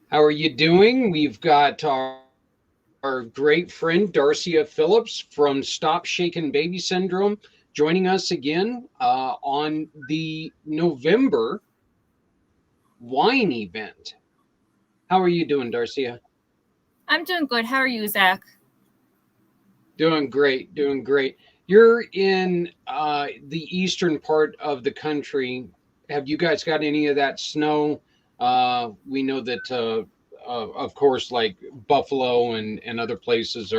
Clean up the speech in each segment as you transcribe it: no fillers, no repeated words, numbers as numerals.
How are you doing? We've got our great friend Darcia Phillips from Stop Shaken Baby Syndrome joining us again on the November wine event. How are you doing, Darcia? I'm doing good. How are you, Zach? Doing great, doing great. You're in the eastern part of the country. Have you guys got any of that snow? We know that, of course, like Buffalo and other places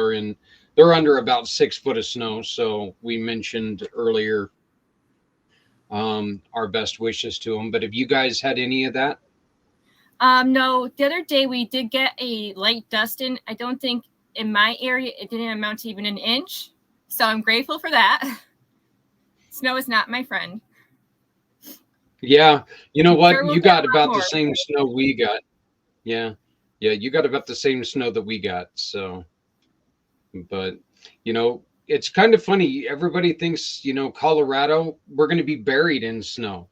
they're under about 6 foot of snow. So we mentioned earlier our best wishes to them. But have you guys had any of that? No, the other day we did get a light dusting. I don't think in my area it didn't amount to even an inch. So I'm grateful for that. Snow is not my friend. Yeah, you know I'm what? sure we'll You get got a lot about the more. same snow we got. Yeah, yeah, you got about the same snow that we got. So. But, it's kind of funny. Everybody thinks, Colorado, we're going to be buried in snow.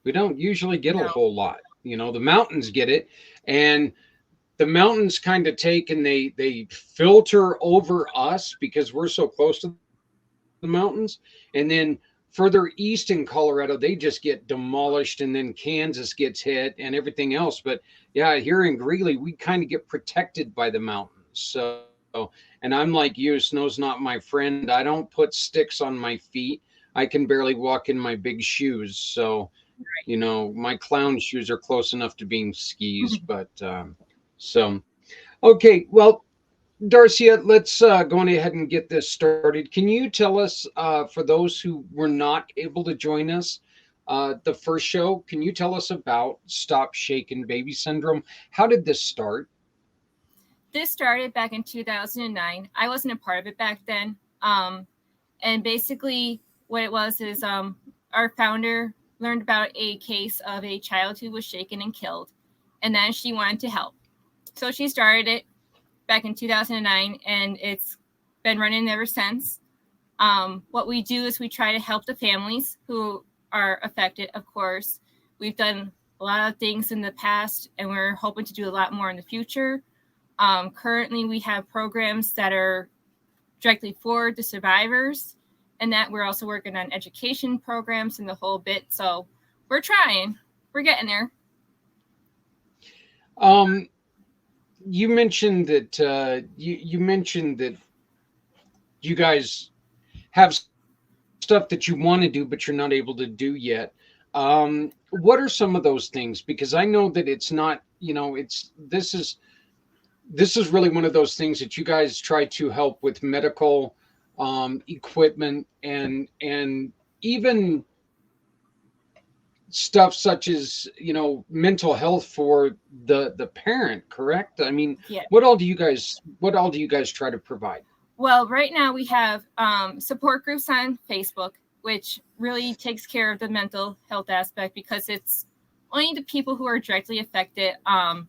We don't usually get a No. whole lot. The mountains get it. And the mountains kind of take and they filter over us because we're so close to the mountains. And then further east in Colorado, they just get demolished. And then Kansas gets hit and everything else. But yeah, here in Greeley, we kind of get protected by the mountains. And I'm like you, snow's not my friend. I don't put sticks on my feet. I can barely walk in my big shoes. So, my clown shoes are close enough to being skis. But so, okay. Well, Darcia, let's go on ahead and get this started. Can you tell us, for those who were not able to join us, the first show, can you tell us about Stop Shaken Baby Syndrome? How did this start? This started back in 2009. I wasn't a part of it back then. And basically, what it was is our founder learned about a case of a child who was shaken and killed, and then she wanted to help. So she started it back in 2009, and it's been running ever since. What we do is we try to help the families who are affected, of course. We've done a lot of things in the past, and we're hoping to do a lot more in the future. Currently, we have programs that are directly for the survivors, and that we're also working on education programs and the whole bit. So we're trying, we're getting there. Um, you mentioned that you mentioned that you guys have stuff that you want to do, but you're not able to do yet. What are some of those things? Because I know that it's not, this is really one of those things that you guys try to help with medical equipment and even stuff such as mental health for the parent. Correct? I mean, Yeah. what all do you guys try to provide? Well, right now we have support groups on Facebook, which really takes care of the mental health aspect because it's only the people who are directly affected,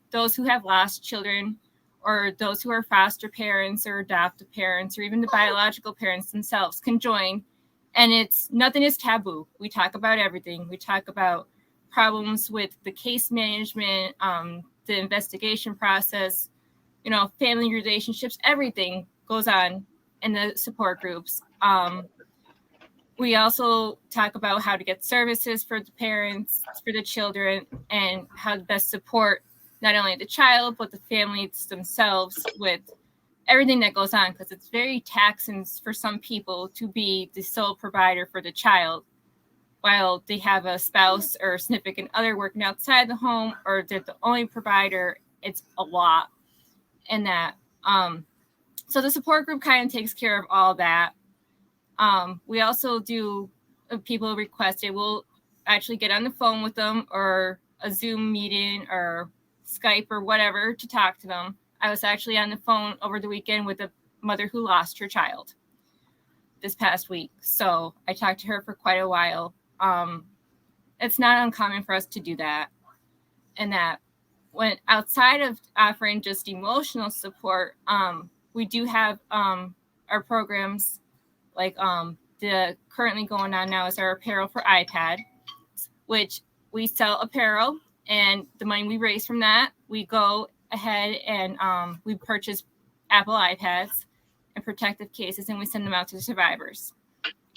those who have lost children, or those who are foster parents or adoptive parents, or even the biological parents themselves can join. And it's nothing is taboo. We talk about everything. We talk about problems with the case management, the investigation process, family relationships, everything goes on in the support groups. We also talk about how to get services for the parents, for the children, and how to best support not only the child, but the families themselves with everything that goes on, because it's very taxing for some people to be the sole provider for the child while they have a spouse or significant other working outside the home, or they're the only provider. It's a lot. And that so the support group kind of takes care of all that. We also do, if people request it, we'll actually get on the phone with them or a Zoom meeting or Skype or whatever to talk to them. I was actually on the phone over the weekend with a mother who lost her child this past week. So I talked to her for quite a while. It's not uncommon for us to do that. And that when outside of offering just emotional support, we do have our programs like the currently going on now is our apparel for iPad, which we sell apparel And the money we raise from that, we go ahead and we purchase Apple iPads and protective cases, and we send them out to the survivors.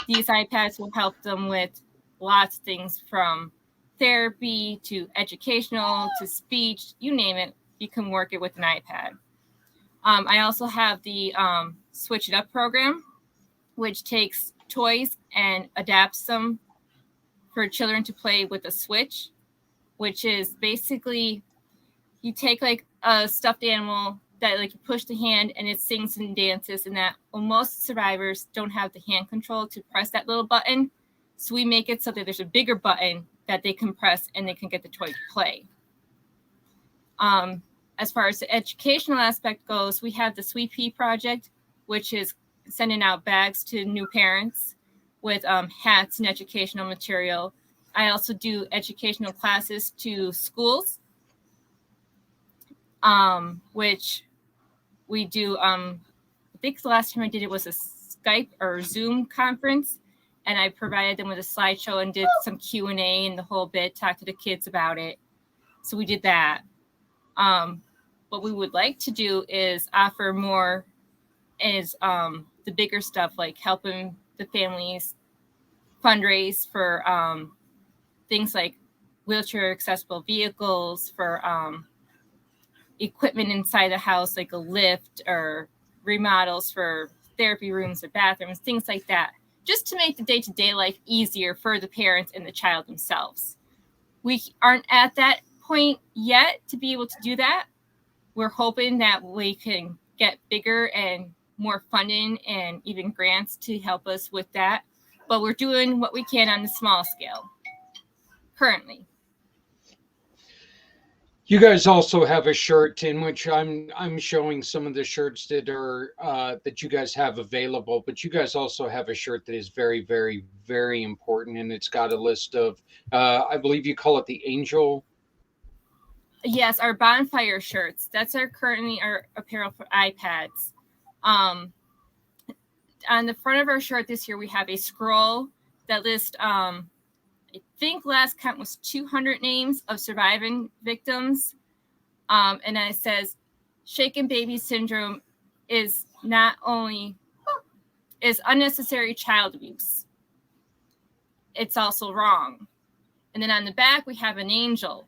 These iPads will help them with lots of things, from therapy to educational to speech, you name it, you can work it with an iPad. I also have the Switch It Up program, which takes toys and adapts them for children to play with a Switch, which is basically you take like a stuffed animal that like you push the hand and it sings and dances, and that most survivors don't have the hand control to press that little button. So we make it so that there's a bigger button that they can press and they can get the toy to play. As far as the educational aspect goes, we have the Sweet Pea Project, which is sending out bags to new parents with hats and educational material. I also do educational classes to schools, which we do. I think the last time I did it was a Skype or Zoom conference, and I provided them with a slideshow and did some Q&A and the whole bit, talked to the kids about it. So we did that. What we would like to do is offer more is the bigger stuff, like helping the families fundraise for things like wheelchair accessible vehicles, for equipment inside the house, like a lift, or remodels for therapy rooms or bathrooms, things like that, just to make the day-to-day life easier for the parents and the child themselves. We aren't at that point yet to be able to do that. We're hoping that we can get bigger and more funding and even grants to help us with that. But we're doing what we can on the small scale currently. You guys also have a shirt in which I'm showing some of the shirts that are that you guys have available, but you guys also have a shirt that is very, very, very important, and it's got a list of I believe you call it the Angel. Yes, our bonfire shirts. That's currently our apparel for iPads. On the front of our shirt this year, we have a scroll that lists, I think last count was 200 names of surviving victims. And then it says, shaken baby syndrome is not only is unnecessary child abuse, it's also wrong. And then on the back, we have an angel.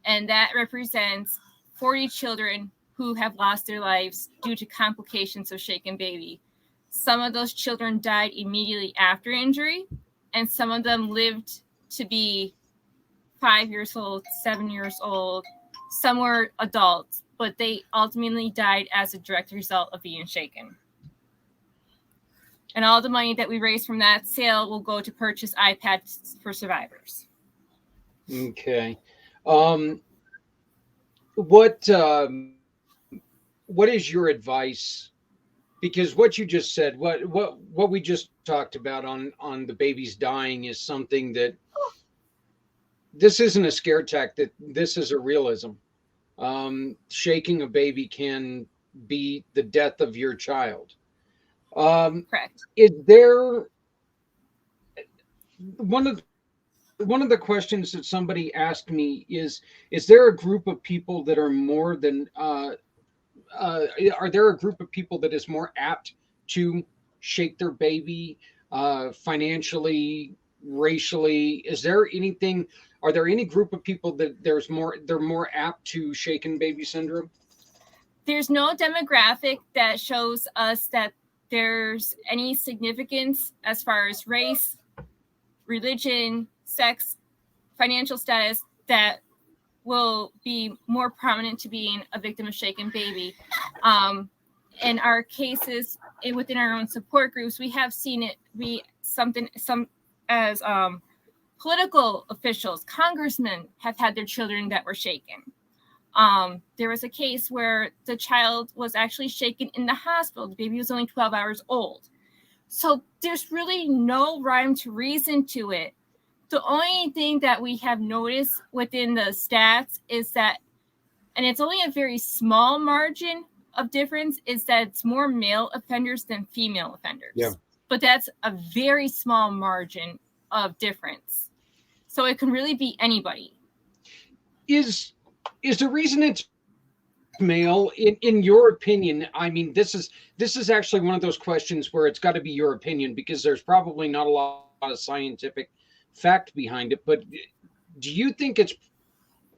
And that represents 40 children who have lost their lives due to complications of shaken baby. Some of those children died immediately after injury, and some of them lived to be 5 years old, 7 years old. Some were adults, but they ultimately died as a direct result of being shaken. And all the money that we raise from that sale will go to purchase iPads for survivors. Okay. What is your advice? Because what you just said, what we just talked about on the babies dying is something that this isn't a scare tactic. This is a realism. Shaking a baby can be the death of your child. Correct. Is there one of the questions that somebody asked me is there a group of people that are more than are there a group of people that is more apt to shake their baby financially, racially? Is there anything? Are there any group of people that they're more apt to shaken baby syndrome? There's no demographic that shows us that there's any significance as far as race, religion, sex, financial status that will be more prominent to being a victim of shaken baby. In our cases, within our own support groups, we have seen it be some as political officials, congressmen have had their children that were shaken. There was a case where the child was actually shaken in the hospital. The baby was only 12 hours old. So there's really no rhyme to reason to it. The only thing that we have noticed within the stats is that, and it's only a very small margin of difference, is that it's more male offenders than female offenders. Yeah. But that's a very small margin of difference. So it can really be anybody. is the reason it's male, in your opinion? I mean, this is actually one of those questions where it's got to be your opinion, because there's probably not a lot of scientific fact behind it, but do you think it's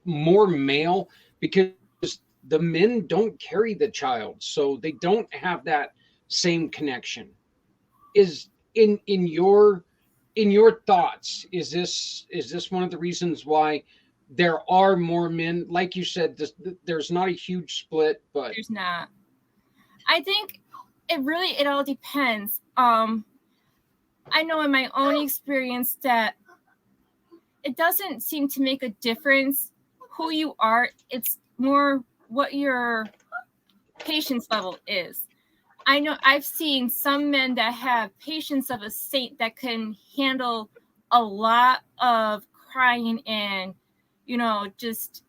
more male because the men don't carry the child, so they don't have that same connection? Is in your thoughts, is this one of the reasons why there are more men? Like you said, there's not a huge split, but There's not. I think it all depends. I know in my own experience that it doesn't seem to make a difference who you are. It's more what your patience level is. I know I've seen some men that have patience of a saint that can handle a lot of crying and, just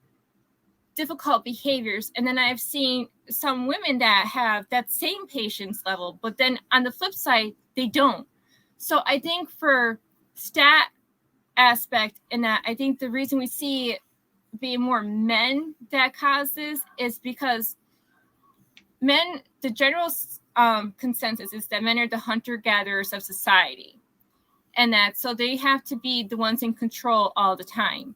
difficult behaviors. And then I've seen some women that have that same patience level, but then on the flip side, they don't. So I think for stat aspect in that, I think the reason we see being more men that cause this is because men, the general consensus is that men are the hunter-gatherers of society, and that so they have to be the ones in control all the time.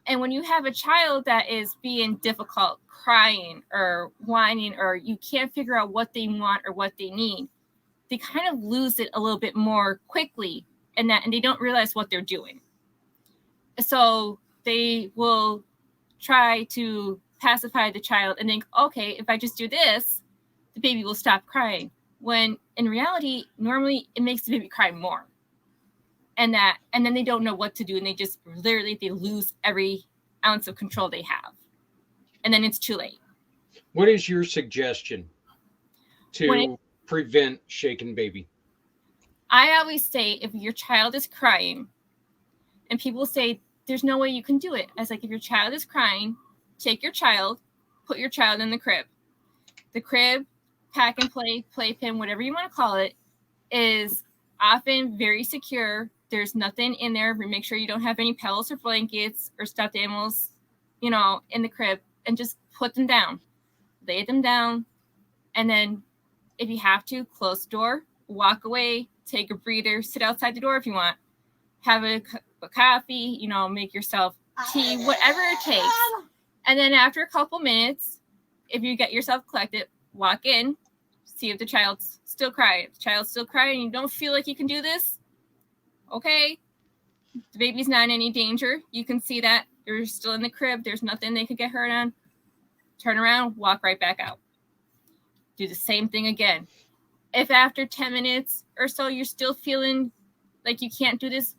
And when you have a child that is being difficult, crying or whining, or you can't figure out what they want or what they need, they kind of lose it a little bit more quickly, and they don't realize what they're doing. So they will try to pacify the child and think, okay, if I just do this, the baby will stop crying. When in reality, normally it makes the baby cry more. And then they don't know what to do, and they lose every ounce of control they have. And then it's too late. what is your suggestion When it, to prevent shaken baby? I always say, if your child is crying, and people say there's no way you can do it. I was like, if your child is crying, take your child, put your child in the crib. The crib, pack and play, playpen, whatever you want to call it, is often very secure. There's nothing in there. Make sure you don't have any pillows or blankets or stuffed animals, in the crib, and just put them down. Lay them down. And then if you have to, close the door, walk away, take a breather, sit outside the door if you want, have a coffee, make yourself tea, whatever it takes. And then after a couple minutes, if you get yourself collected, walk in, see if the child's still crying. If the child's still crying and you don't feel like you can do this, okay, the baby's not in any danger. You can see that you're still in the crib. There's nothing they could get hurt on. Turn around, walk right back out. Do the same thing again. If after 10 minutes or so you're still feeling like you can't do this,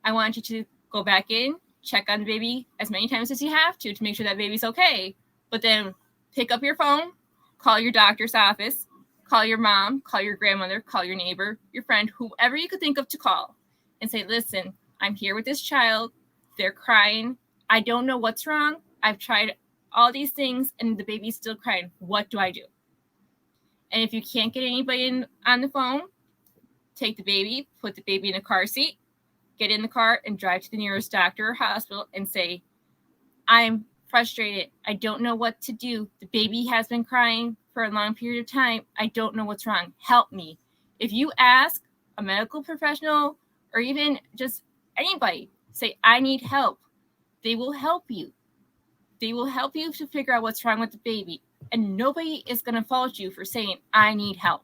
I want you to go back in, check on the baby as many times as you have to make sure that baby's okay. But then pick up your phone, call your doctor's office, call your mom, call your grandmother, call your neighbor, your friend, whoever you could think of to call, and say, listen, I'm here with this child. They're crying. I don't know what's wrong. I've tried all these things and the baby's still crying. What do I do? And if you can't get anybody on the phone, take the baby, put the baby in a car seat, get in the car and drive to the nearest doctor or hospital and say, I'm frustrated. I don't know what to do. The baby has been crying for a long period of time. I don't know what's wrong. Help me. If you ask a medical professional or even just anybody, say, I need help, they will help you. They will help you to figure out what's wrong with the baby. And nobody is going to fault you for saying, I need help.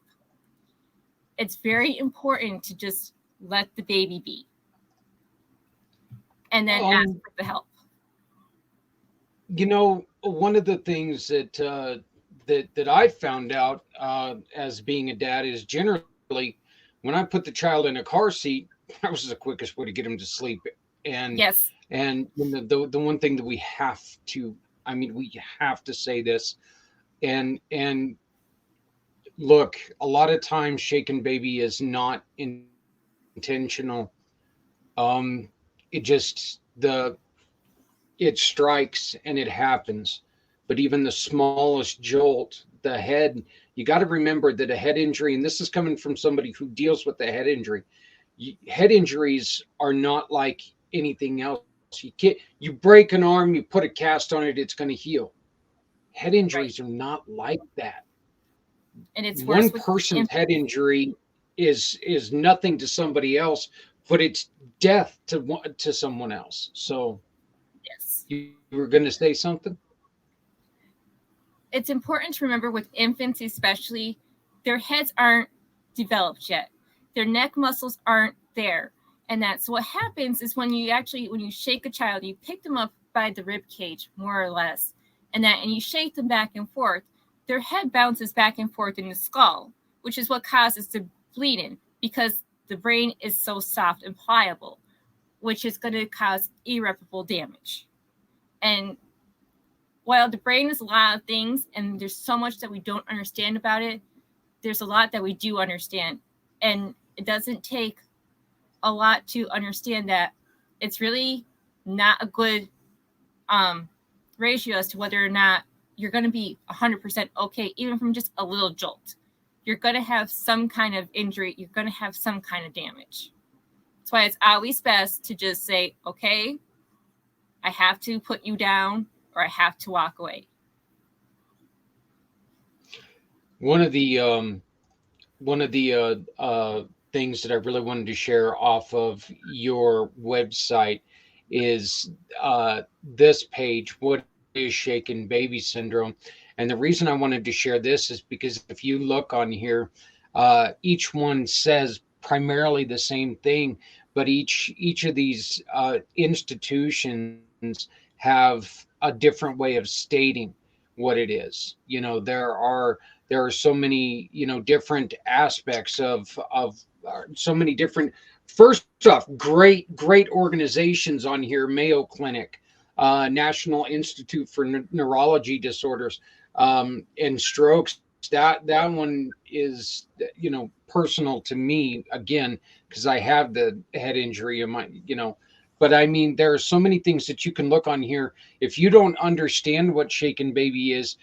It's very important to just let the baby be. And then ask for the help. One of the things that I found out as being a dad is, generally when I put the child in a car seat, that was the quickest way to get him to sleep. And yes, and the one thing that we have to say this, and look, a lot of times shaken baby is not intentional. It just it strikes and it happens. But even the smallest jolt, the head, you got to remember that a head injury, and this is coming from somebody who deals with the head injury, head injuries are not like anything else. You can't, you break an arm, you put a cast on it, it's going to heal. Head Right. injuries are not like that. And it's One worse with person's head infants. injury is nothing to somebody else, but it's death to someone else. So Yes. you were going to say something? It's important to remember with infants, especially, their heads aren't developed yet. Their neck muscles aren't there. And that's what happens is when you shake a child, you pick them up by the rib cage, more or less, and you shake them back and forth, their head bounces back and forth in the skull, which is what causes the bleeding because the brain is so soft and pliable, which is going to cause irreparable damage. And while the brain is a lot of things and there's so much that we don't understand about it, there's a lot that we do understand. And it doesn't take a lot to understand that it's really not a good um, ratio as to whether or not you're going to be 100% okay, even from just a little jolt. You're going to have some kind of injury, you're going to have some kind of damage. That's why it's always best to just say, okay, I have to put you down or I have to walk away. One of the things that I really wanted to share off of your website is this page. What is shaken baby syndrome? And the reason I wanted to share this is because if you look on here, each one says primarily the same thing, but each of these institutions have a different way of stating what it is. You know, there are so many, you know, different aspects of so many different. First off, great organizations on here: Mayo Clinic, National Institute for Neurology Disorders, and strokes. That one is, you know, personal to me again, because I have the head injury in my, you know. But I mean, there are so many things that you can look on here. If you don't understand what shaken baby is,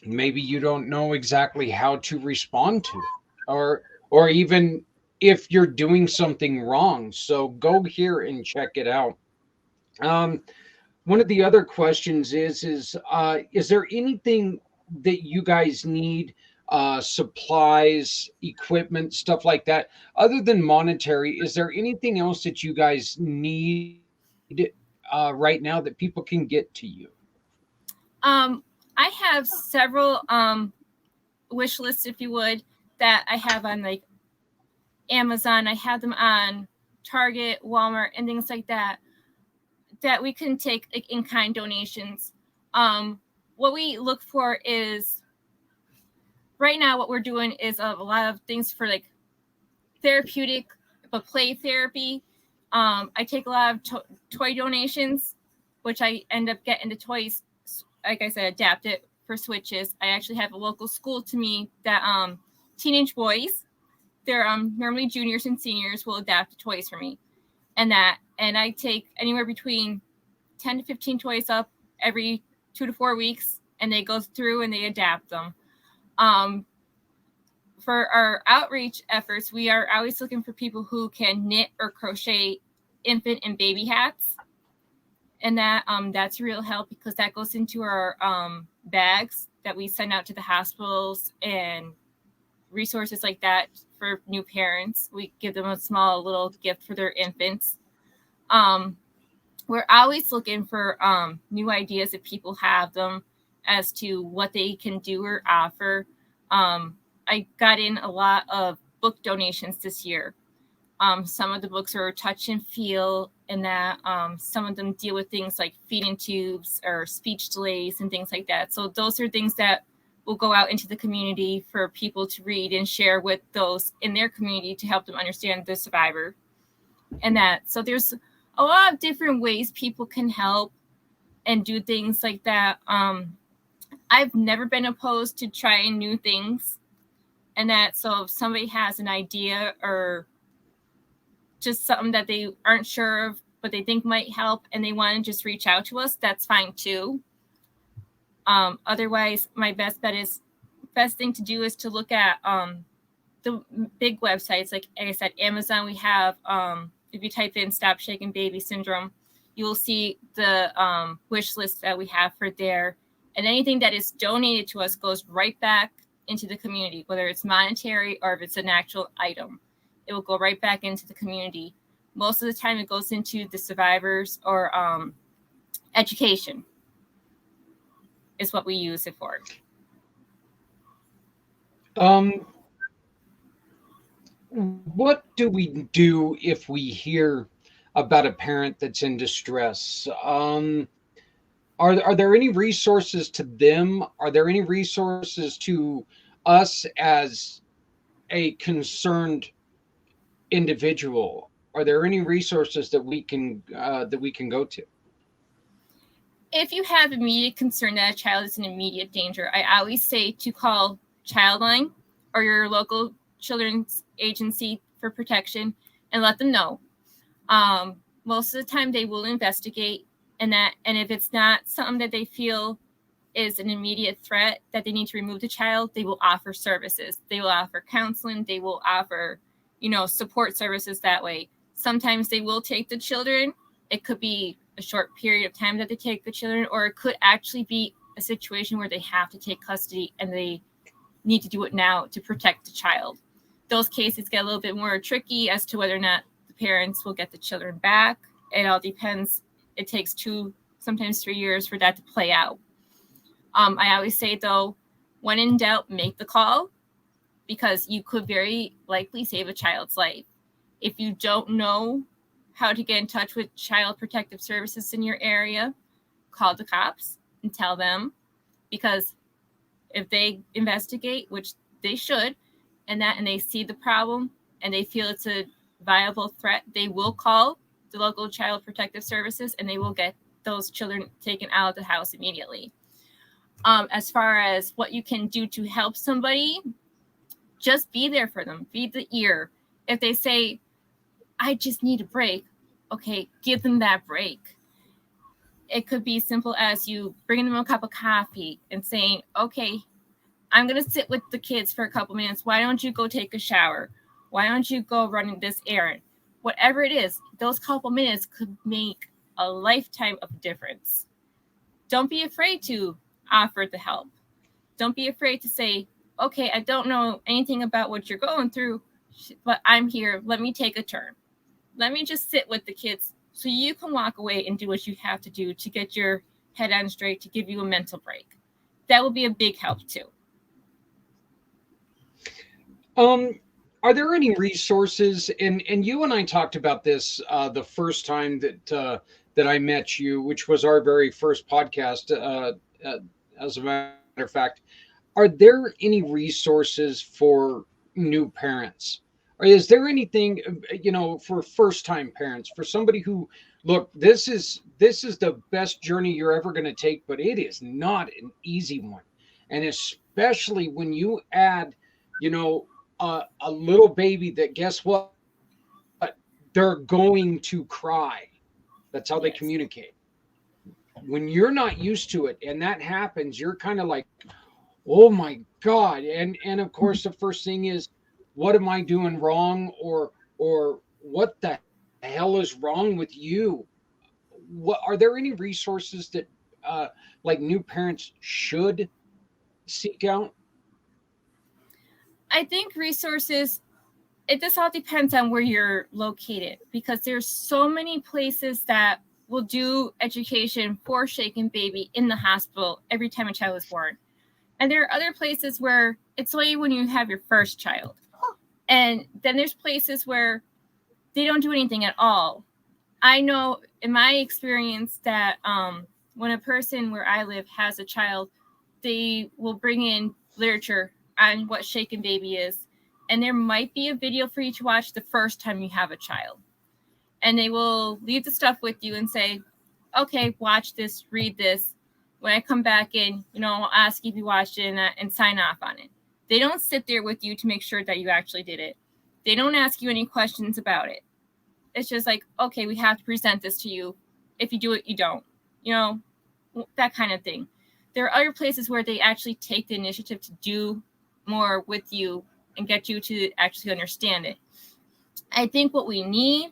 maybe you don't know exactly how to respond to it, or even if you're doing something wrong. So go here and check it out. um, One of the other questions is there anything that you guys need, supplies, equipment, stuff like that, other than monetary? Is there anything else that you guys need right now that people can get to you? Um, I have several wish lists, if you would, that I have on like Amazon. I have them on Target, Walmart, and things like that that we can take like in kind donations. Um, what we look for is right now what we're doing is a lot of things for like therapeutic, but play therapy. I take a lot of toy donations, which I end up getting the toys, like I said, adapted for switches. I actually have a local school to me that teenage boys, they're normally juniors and seniors, will adapt the toys for me, and I take anywhere between 10 to 15 toys up every 2 to 4 weeks, and they go through and they adapt them. Um, for our outreach efforts, we are always looking for people who can knit or crochet infant and baby hats, and that's real help because that goes into our bags that we send out to the hospitals and resources like that for new parents. We give them a small little gift for their infants. Um, we're always looking for new ideas if people have them as to what they can do or offer. I got in a lot of book donations this year. Some of the books are touch and feel, and that some of them deal with things like feeding tubes or speech delays and things like that. So those are things that will go out into the community for people to read and share with those in their community to help them understand the survivor. And that, so there's a lot of different ways people can help and do things like that. I've never been opposed to trying new things, and that, so if somebody has an idea or just something that they aren't sure of but they think might help and they want to just reach out to us, that's fine too. Otherwise, my best thing to do is to look at the big websites, like I said, Amazon. We have if you type in "Stop Shaking Baby Syndrome," you will see the wish list that we have for there. And anything that is donated to us goes right back into the community, whether it's monetary or if it's an actual item. It will go right back into the community. Most of the time it goes into the survivors or education is what we use it for. Um, what do we do if we hear about a parent that's in distress? Are there any resources to them? Are there any resources to us as a concerned individual? Are there any resources that we can go to? If you have immediate concern that a child is in immediate danger, I always say to call Childline or your local children's agency for protection and let them know. Most of the time they will investigate, and if it's not something that they feel is an immediate threat that they need to remove the child, they will offer services. They will offer counseling. They will offer, support services that way. Sometimes they will take the children. It could be a short period of time that they take the children, or it could actually be a situation where they have to take custody and they need to do it now to protect the child. Those cases get a little bit more tricky as to whether or not the parents will get the children back. It all depends. It takes 2, sometimes 3 years for that to play out. I always say, though, when in doubt, make the call, because you could very likely save a child's life. If you don't know how to get in touch with Child Protective Services in your area, call the cops and tell them, because if they investigate, which they should, and they see the problem and they feel it's a viable threat, they will call the local Child Protective Services and they will get those children taken out of the house immediately. As far as what you can do to help somebody, just be there for them. Be the ear. If they say, I just need a break, okay, give them that break. It could be simple as you bringing them a cup of coffee and saying, okay, I'm going to sit with the kids for a couple minutes. Why don't you go take a shower? Why don't you go running this errand? Whatever it is, those couple minutes could make a lifetime of difference. Don't be afraid to offer the help. Don't be afraid to say, okay, I don't know anything about what you're going through, but I'm here. Let me take a turn. Let me just sit with the kids so you can walk away and do what you have to do to get your head on straight, to give you a mental break. That will be a big help too. Are there any resources? And you and I talked about this the first time that I met you, which was our very first podcast. As a matter of fact, are there any resources for new parents? Or is there anything, for first time parents, for somebody who, look, this is the best journey you're ever going to take, but it is not an easy one. And especially when you add, you know, a little baby that, guess what? They're going to cry. That's how they communicate. Yes. When you're not used to it and that happens, you're kind of like, oh my God. And of course the first thing is, what am I doing wrong? Or what the hell is wrong with you? What are there any resources that like new parents should seek out? I think resources, it just all depends on where you're located, because there's so many places that will do education for shaken baby in the hospital every time a child is born. And there are other places where it's only when you have your first child. And then there's places where they don't do anything at all. I know in my experience that when a person where I live has a child, they will bring in literature on what shaken baby is. And there might be a video for you to watch the first time you have a child. And they will leave the stuff with you and say, okay, watch this, read this. When I come back in, I'll ask you if you watched it and sign off on it. They don't sit there with you to make sure that you actually did it. They don't ask you any questions about it. It's just like, okay, we have to present this to you. If you do it, you don't. That kind of thing. There are other places where they actually take the initiative to do more with you and get you to actually understand it. I think what we need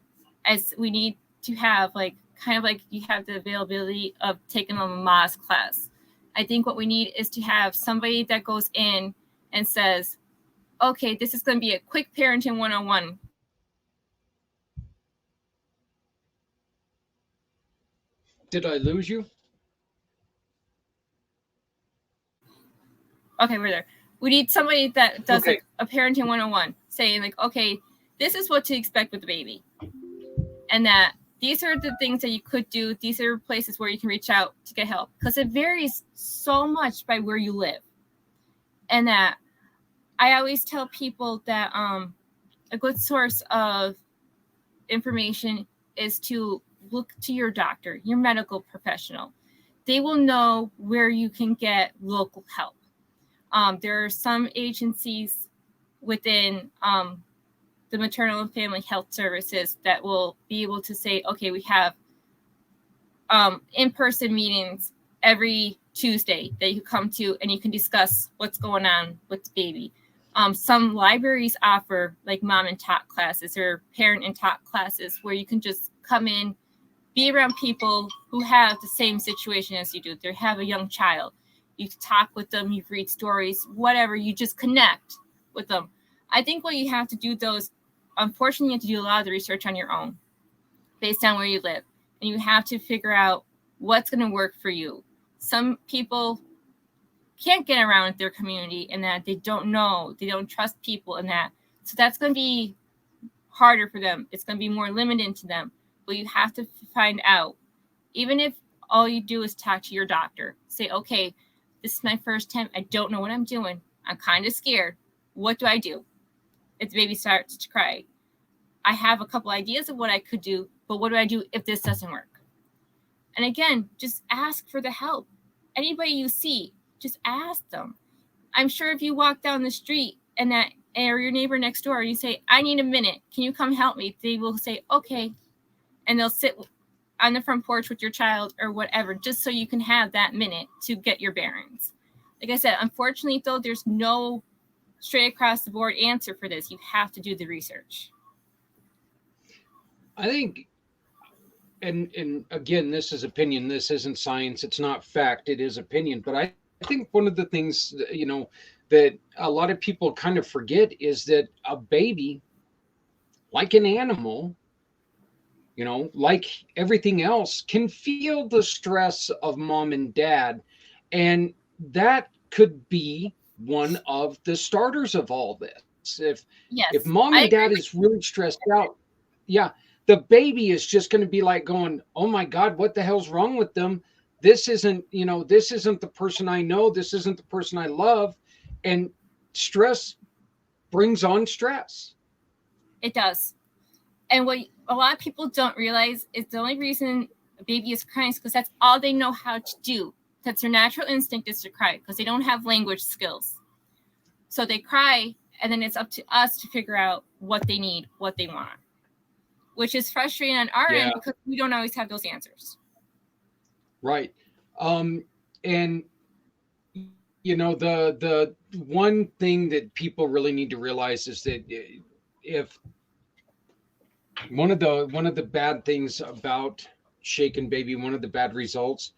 is we need to have like kind of like you have the availability of taking a Lamaze class. I think what we need is to have somebody that goes in and says, okay, this is going to be a quick parenting 101. Did I lose you? Okay, we're there. We need somebody that does Okay. like a parenting 101, saying like, okay, this is what to expect with the baby. And that these are the things that you could do. These are places where you can reach out to get help, because it varies so much by where you live. And that I always tell people that a good source of information is to look to your doctor, your medical professional. They will know where you can get local help. There are some agencies within the maternal and family health services that will be able to say, okay, we have in-person meetings every Tuesday that you come to and you can discuss what's going on with the baby. Some libraries offer like mom and talk classes or parent and talk classes where you can just come in, be around people who have the same situation as you do. They have a young child. You talk with them, you read stories, whatever, you just connect with them. I think what you have to do, though, is unfortunately you have to do a lot of the research on your own based on where you live. And you have to figure out what's going to work for you. Some people can't get around with their community in that they don't know, they don't trust people in that. So that's going to be harder for them. It's going to be more limited to them. But you have to find out, even if all you do is talk to your doctor, say, okay, this is my first time. I don't know what I'm doing. I'm kind of scared. What do I do? If the baby starts to cry, I have a couple ideas of what I could do, but what do I do if this doesn't work? And again, just ask for the help. Anybody you see, just ask them. I'm sure if you walk down the street and that or your neighbor next door, you say, I need a minute. Can you come help me? They will say, okay. And they'll sit on the front porch with your child or whatever, just so you can have that minute to get your bearings. Like I said, unfortunately, though, there's no straight across the board answer for this. You have to do the research. I think, and again, this is opinion. This isn't science. It's not fact. It is opinion. But I think one of the things, that a lot of people kind of forget is that a baby, like an animal, like everything else, can feel the stress of mom and dad. And that could be one of the starters of all this. If Yes, mom and I dad agree with is really stressed out, yeah, the baby is just going to be like going, oh my God, what the hell's wrong with them? This isn't the person I know. This isn't the person I love. And stress brings on stress. it does. And what a lot of people don't realize is the only reason a baby is crying is because that's all they know how to do. That's their natural instinct, is to cry, because they don't have language skills. So they cry, and then it's up to us to figure out what they need, what they want, which is frustrating on our Yeah, end because we don't always have those answers. right. And the one thing that people really need to realize is that if one of the bad things about shaken baby, one of the bad results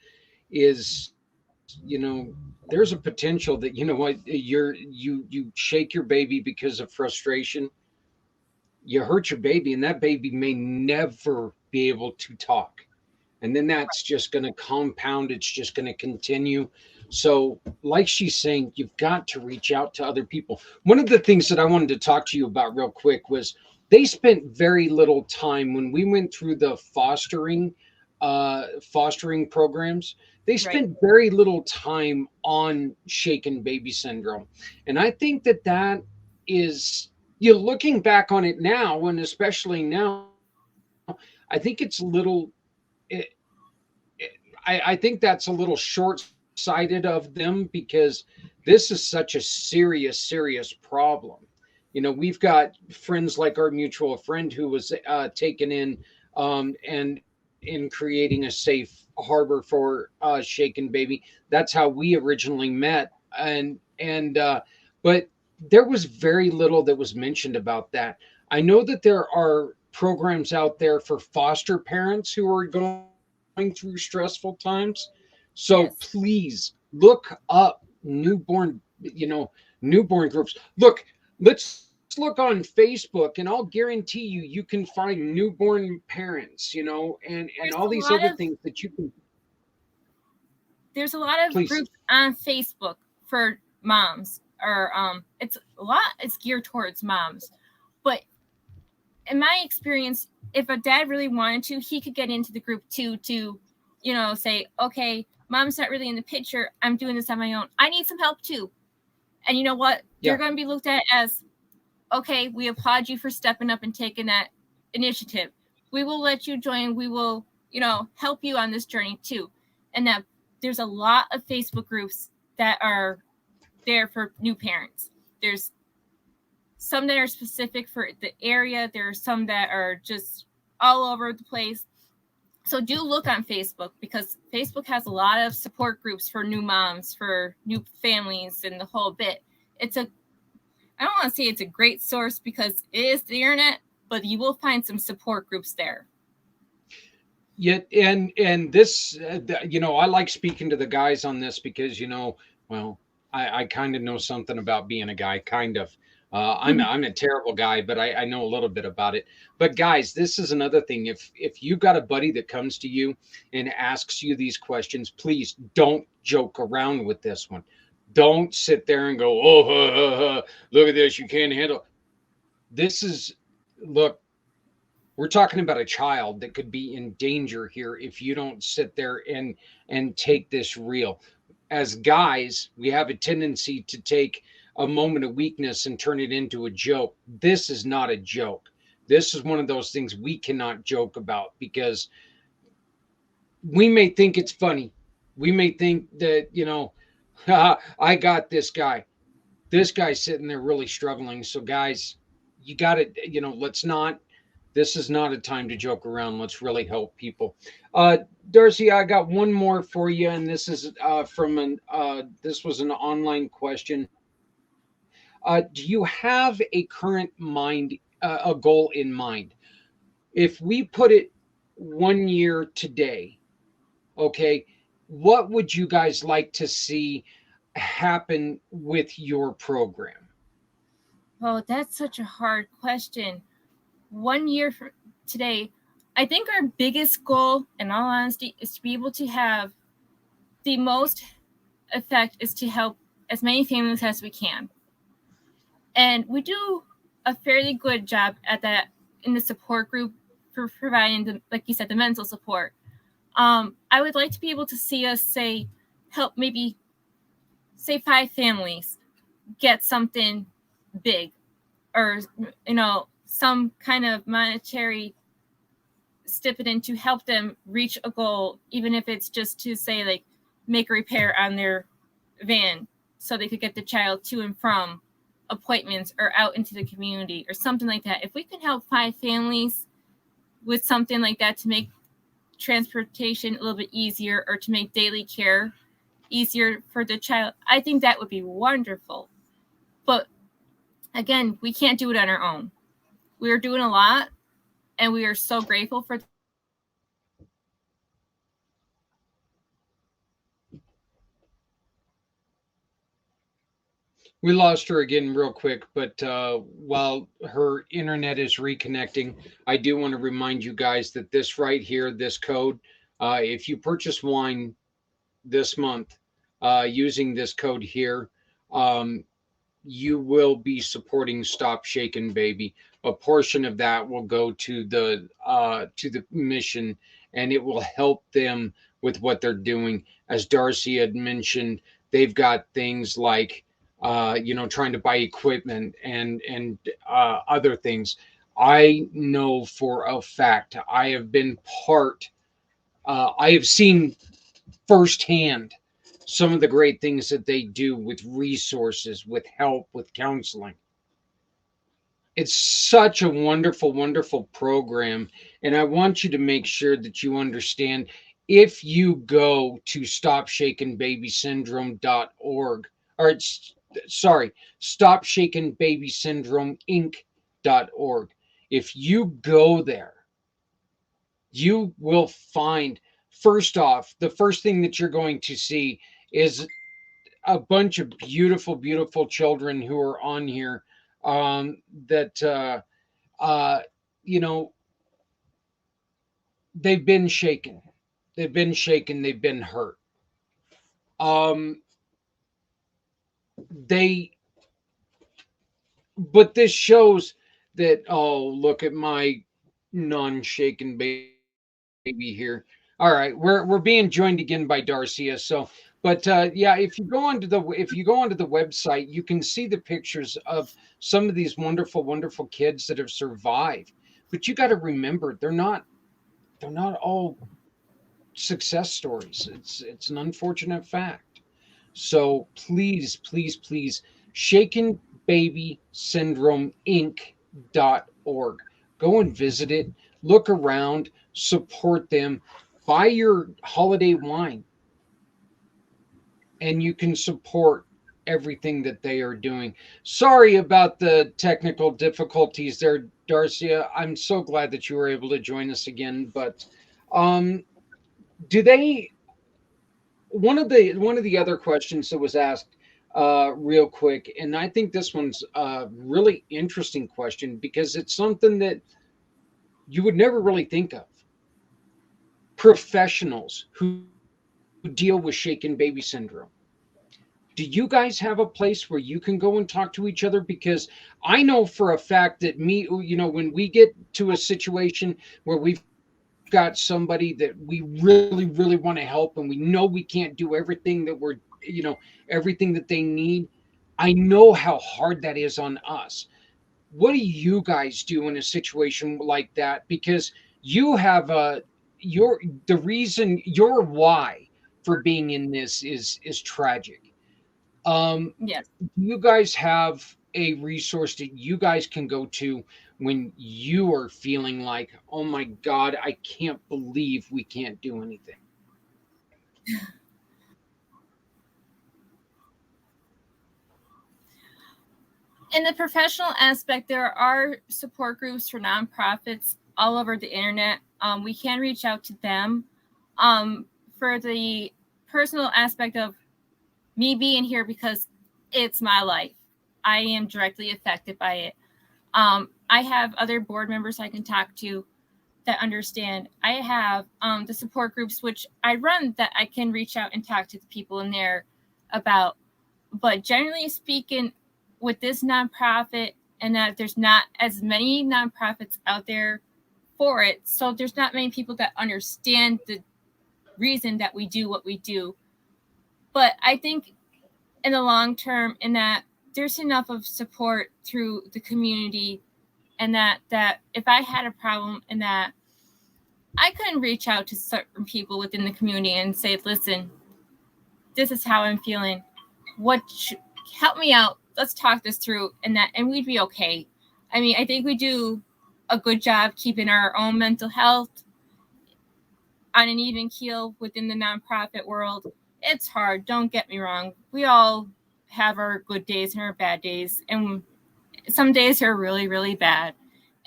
is, there's a potential that, what, you shake your baby because of frustration, you hurt your baby, and that baby may never be able to talk. And then that's just going to compound, it's just going to continue. So like she's saying, you've got to reach out to other people. One of the things that I wanted to talk to you about real quick was they spent very little time when we went through the fostering programs. They Right. spent very little time on shaken baby syndrome. And I think that is, you looking back on it now, and especially now, I think it's a little, it, I think that's a little short-sighted of them, because this is such a serious problem. We've got friends like our mutual friend who was taken in, and in creating a safe harbor for shaken baby. That's how we originally met, but there was very little that was mentioned about that. I know that there are programs out there for foster parents who are going through stressful times. So Yes. please look up newborn groups. Look, let's look on Facebook, and I'll guarantee you can find newborn parents, and all There's these a other lot things of that you can there's a lot of please. groups on Facebook for moms, or it's geared towards moms. But in my experience, if a dad really wanted to, he could get into the group too, to say, okay, mom's not really in the picture, I'm doing this on my own, I need some help too. And you know what, Yeah. they're going to be looked at as, okay, we applaud you for stepping up and taking that initiative, we will let you join, we will help you on this journey too. And that there's a lot of Facebook groups that are there for new parents. There's some that are specific for the area. There are some that are just all over the place. So do look on Facebook, because Facebook has a lot of support groups for new moms, for new families, and the whole bit. I don't want to say it's a great source because it is the internet, but you will find some support groups there. Yet, and this, I like speaking to the guys on this because well, I kind of know something about being a guy, kind of. I'm a terrible guy, but I know a little bit about it. But guys, this is another thing. If you've got a buddy that comes to you and asks you these questions, please don't joke around with this one. Don't sit there and go, oh, look at this, you can't handle. This is look. We're talking about a child that could be in danger here if you don't sit there and take this real. As guys, we have a tendency to take a moment of weakness and turn it into a joke. This is not a joke. This is one of those things we cannot joke about, because we may think it's funny. We may think that, I got this guy. This guy's sitting there really struggling. So guys, you got to, let's not, this is not a time to joke around. Let's really help people. Darcy, I got one more for you, and this is this was an online question. Do you have a current a goal in mind? If we put it 1 year today, okay, what would you guys like to see happen with your program? Oh, that's such a hard question. 1 year from today, I think our biggest goal, in all honesty, is to be able to have the most effect, is to help as many families as we can. And we do a fairly good job at that in the support group for providing the, like you said, the mental support. I would like to be able to see us help maybe say 5 families get something big, or some kind of monetary stipend to help them reach a goal, even if it's just to say like make a repair on their van so they could get the child to and from appointments or out into the community or something like that. If we can help 5 families with something like that to make transportation a little bit easier, or to make daily care easier for the child, I think that would be wonderful. But again, we can't do it on our own. We are doing a lot, and we are so grateful for the support groups that we have. We lost her again real quick, but while her internet is reconnecting, I do want to remind you guys that this right here, this code, if you purchase wine this month using this code here, um, you will be supporting Stop Shaking Baby. A portion of that will go to the mission, and it will help them with what they're doing. As Darcy had mentioned, they've got things like trying to buy equipment and other things. I know for a fact I have been part. I have seen firsthand some of the great things that they do with resources, with help, with counseling. It's such a wonderful, wonderful program. And I want you to make sure that you understand, if you go to stopshakenbabysyndrome.org, or sorry, stopshakenbabysyndromeinc.org. If you go there, you will find, first off, the first thing that you're going to see is a bunch of beautiful, beautiful children who are on here, that uh, you know, they've been shaken. They've been shaken. They've been hurt. Um, they, but this shows that, oh, look at my non-shaken baby here. All right, we're being joined again by Darcia. So, but yeah, if you go onto the website, you can see the pictures of some of these wonderful, wonderful kids that have survived. But you got to remember, they're not all success stories. It's an unfortunate fact. So please, please, please, Shaken Baby Syndrome Inc.org. Go and visit it, look around, support them, buy your holiday wine, and you can support everything that they are doing. Sorry about the technical difficulties there, Darcia. I'm so glad that you were able to join us again. But um, do they one of the other questions that was asked, real quick, and I think this one's a really interesting question because it's something that you would never really think of. Professionals who deal with shaken baby syndrome, do you guys have a place where you can go and talk to each other? Because I know for a fact that when we get to a situation where we've got somebody that we really, really want to help, and we know we can't do everything that everything that they need, I know how hard that is on us. What do you guys do in a situation like that? Because you have your the reason, your why for being in this is tragic. Yes. Do you guys have a resource that you guys can go to when you are feeling like, oh my God, I can't believe we can't do anything? In the professional aspect, there are support groups for nonprofits all over the internet. We can reach out to them. For the personal aspect of me being here, because it's my life, I am directly affected by it. I have other board members I can talk to that understand. I have the support groups which I run that I can reach out and talk to the people in there about. But generally speaking, with this nonprofit, and that there's not as many nonprofits out there for it, so there's not many people that understand the reason that we do what we do. But I think in the long term, in that there's enough of support through the community, and that if I had a problem, and that I couldn't reach out to certain people within the community and say, listen, this is how I'm feeling. What help me out? Let's talk this through, and we'd be okay. I mean, I think we do a good job keeping our own mental health on an even keel within the nonprofit world. It's hard, don't get me wrong. We all have our good days and our bad days, and some days are really, really bad.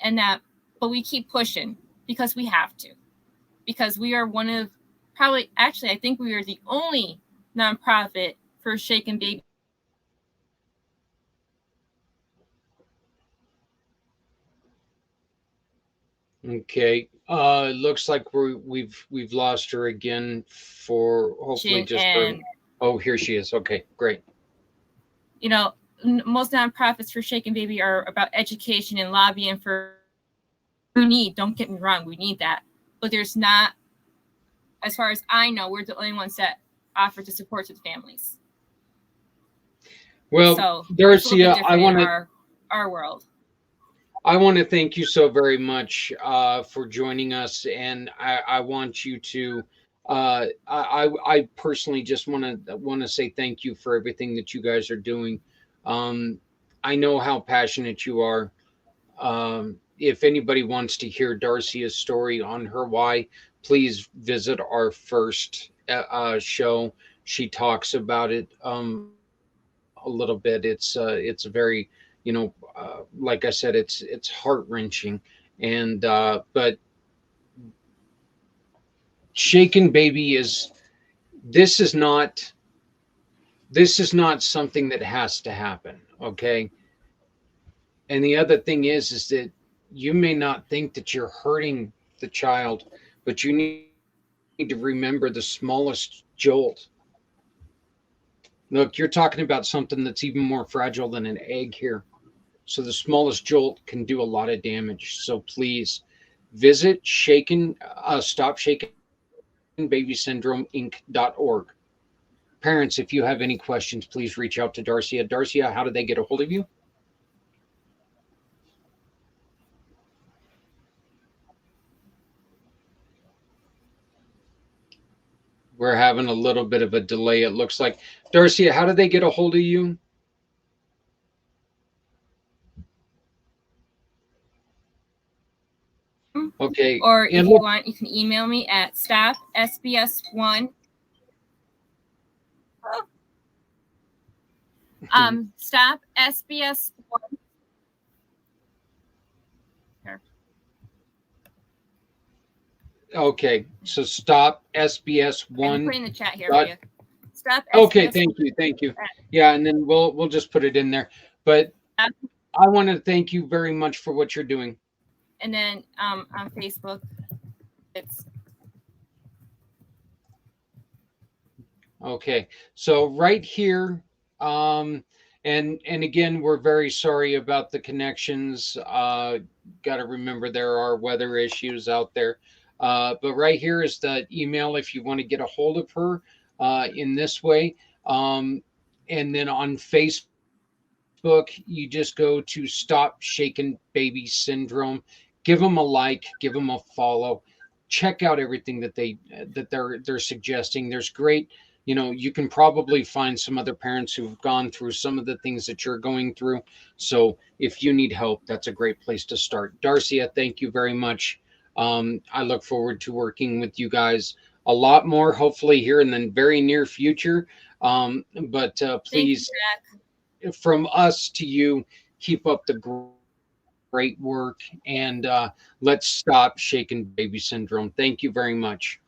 And that, but we keep pushing because we have to. Because we are one of, probably, actually, I think we are the only nonprofit for shaken baby syndrome Okay. Looks like we've lost her again for hopefully just for. and Oh, here she is. Okay, great. you know most nonprofits for shaken baby are about education and lobbying for support, which we need. Don't get me wrong, we need that. But there's not, as far as I know, we're the only ones that offer the support to the families. Well, So it's a little bit Darcia, different in our world. I want to thank you so very much for joining us, and I want you to. I personally just want to say thank you for everything that you guys are doing. Um, I know how passionate you are. If anybody wants to hear Darcia's story on her why, please visit our first show. She talks about it a little bit. It's very like I said, it's heart wrenching. And but shaken baby is this is not this is not something that has to happen. Okay. And the other thing is that you may not think that you're hurting the child, but you need to remember the smallest jolt. Look, you're talking about something that's even more fragile than an egg here. So the smallest jolt can do a lot of damage. So please visit Stop Shaken Baby Syndrome Inc.org. Parents, if you have any questions, please reach out to Darcia. Darcia, how do they get a hold of you? We're having a little bit of a delay, it looks like. Darcia, how do they get a hold of you? Okay. Or if And you look, want, you can email me at stopsbs1 stopsbs1. okay. So stop I can SBS1. put in the chat here for Dot, you. Stop okay, SBS. thank you. Thank you. Yeah, and then we'll just put it in there. But I want to thank you very much for what you're doing. And then on Facebook, it's Okay. So right here, um, and again, we're very sorry about the connections. Got to remember there are weather issues out there. But right here is the email if you want to get a hold of her in this way. Um, and then on Facebook, you just go to Stop Shaken Baby Syndrome. Give them a like, give them a follow. Check out everything that they're suggesting. There's great, you can probably find some other parents who've gone through some of the things that you're going through. So if you need help, that's a great place to start. Darcia, thank you very much. I look forward to working with you guys a lot more, hopefully here in the very near future. But thank you, please, Jack. from us to you, keep up the great work, and let's stop shaken baby syndrome. Thank you very much.